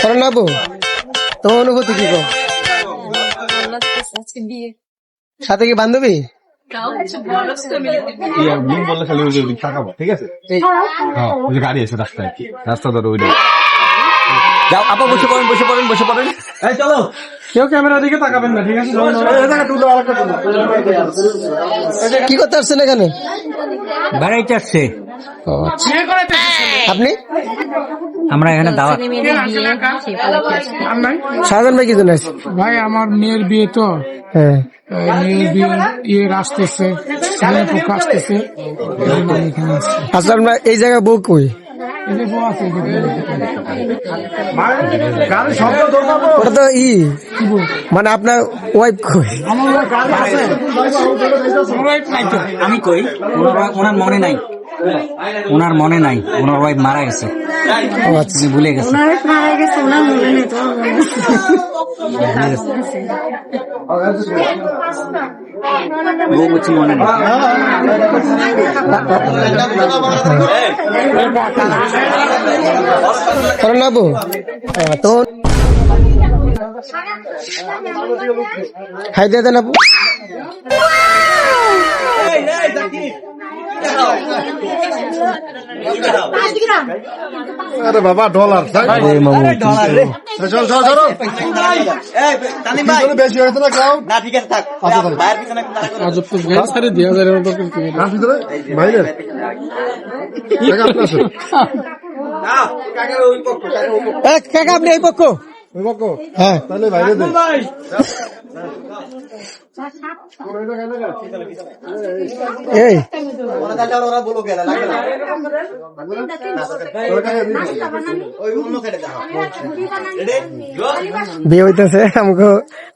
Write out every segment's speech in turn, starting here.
কারণ আবু তোমার অনুভূতি কি গো? সাথে কি বান্ধবী? ঠিক আছে, গাড়ি আছে রাস্তায়, রাস্তা ধরো ওইটা। যাও আপা, বসে পড়েন, বসে পড়েন, বসে পড়েন। এই চলো, কেউ ক্যামেরা দিকে তাকাবেন না, ঠিক আছে? কি করতে আসছেন এখানে? বেড়াইতে আসছে। আপনি? আমরা এখানে দাওয়াত। শাহজাহান ভাই কি জন্য আসছে? ভাই আমার মেয়ের বিয়ে তো, হ্যাঁ, মেয়ের বিয়ে আসতেছে, ছেলের পক্ষ আসতেছে, এখানে আসছে। আসলে আমরা এই জায়গায় বউ কই? এই যে বউ আছে, ওটা তো মানে আপনার ওয়াইফ কই? আমি কই, ওনার মনে নাই, ওনার মনে নাই, ওনার ওয়াইফ মারা গেছে, উনি ভুলে গেছে। বউ বলছি মনে নেই। কারণ আবু তো খাই দিয়ে দেন আপু। আরে বাবা, ডলার চল চল চল, বেশি হয়েছে না কেউ? না, ঠিক আছে, থাক। বাইরে কাকা আপনি এই পক্ষ? হ্যাঁ, তাহলে বাইরে দেন। এই বিয়ে হইতেছে আমাকে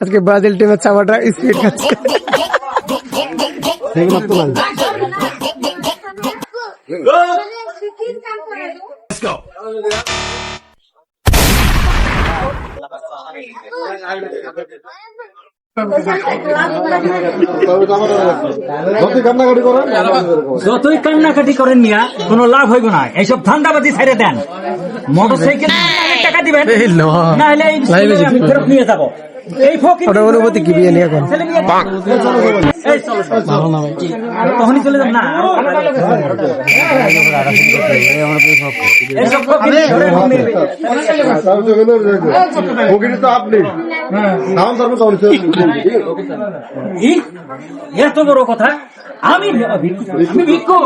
আজকে ব্রাজিল টিমের চামাটা স্পিড খাচ্ছে। যতই কান্নাকাটি করেন মিয়া, কোনো লাভ হইব না। এইসব ধান্দাবাজি ছেড়ে দেন। মোটরসাইকেল টাকা দিবেন, না হলে আমি ফেরত নিয়ে যাবো। এই ফকির অনুভূতি কি বিয়ে নিয়ে এখন? তখনই চলে যান না। এত বড় কথা, আমি ভিক্ষুক।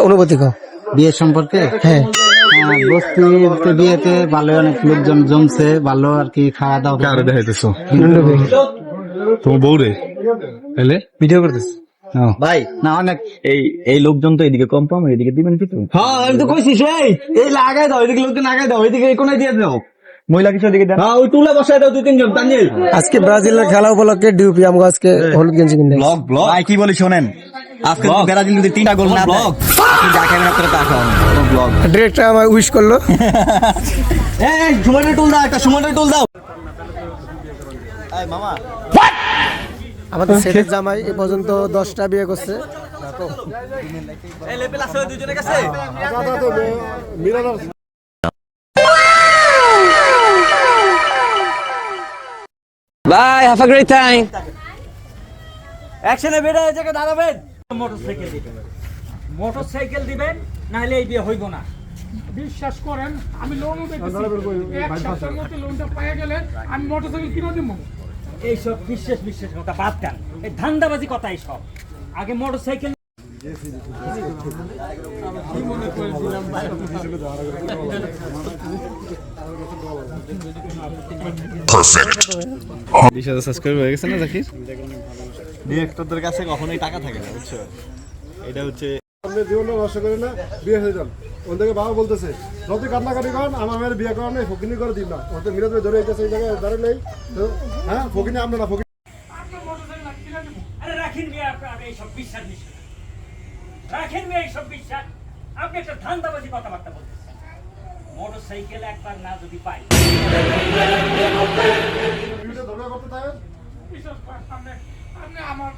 অনুভূতি কো বিয়ের সম্পর্কে? হ্যাঁ, বস্তিতে বিয়েতে ভালো, অনেক লোকজন জমছে, ভালো আর কি, খাওয়া দাওয়া। কারে দেখাইতেছো? তোমার বউ রে? এলে ভিডিও করতেছ ভাই না, অনেক এই লোকজন তো এদিকে কম পাম, এদিকে দিবেন কিন্তু। হ্যাঁ, আমি তো কইছি এই লাগাই দাও, এদিকে লোকজন লাগাই দাও, এদিকে কোনায় দিয়ে দাও, মহিলা কিছু এদিকে দেন। হ্যাঁ, ওই টুলে বসাই দাও 2-3 জন। তানজিল, আজকে ব্রাজিলের খেলা উপলক্ষে ডিউপি আমাকে আজকে হলুদ গেঞ্জি কিনে ব্লগ ব্লগ ভাই কি বলি শোনেন, আজকে ব্রাজিল যদি 3টা গোল না দেয়, আপনি যা খাবেন আপনারা তা খাওয়ান। ব্লগ ডিরেক্টর আমায় উইশ করলো। এই সুমনের টুল দাও, একটা সুমনের টুল দাও। এই মামা, আমাদের ছেলের জামাই এ পর্যন্ত 10টা বিয়ে করছে। এই লেভেল আছে দুইজনের কাছে। Bye, have a great time. অ্যাকশনে বের হয়ে জায়গা দাঁড়াবেন। মোটরসাইকেল দিবেন, না হলে এই বিয়ে হইব না। বিশ্বাস করেন, আমি লোনও দেখতেছি, এক সপ্তাহের মধ্যে লোনটা পাইয়া গেলে আমি মোটরসাইকেল কিনে দেবো। এইসব বিশ্বাস কথা বাদ দেন, এই ধান্দাবাজি কথা এইসব। আগে মোটরসাইকেল সাবস্ক্রাইব হয়ে গেছে না জাকির? ডিরেক্টরদের কাছে কখনোই টাকা থাকে না, বুঝছো? এটা হচ্ছে জীবন নষ্ট করে না, বিয়ে হয়ে যান। ওদেরকে বাবা বলতেছে যত কান্নাকাটি করেন, আমার মেয়ের বিয়ে করার নেই, ফকিনি করে দিন না। ওদের মিরাজ ধরে হইতেছে এই জায়গায় দাঁড়িয়ে নেই। হ্যাঁ, ফকিনি আমরা না, ফকিনি। আরে রাখেন মিয়া, আপনি এইসব বিশ্বাস রাখেন মিয়া, এইসব বিশ্বাস। আপনি একটা ধান্দাবাজি কথাবার্তা বলতেছেন। মোটরসাইকেল একবার না যদি পাই, বিশ্বাস করেন, আপনি আমার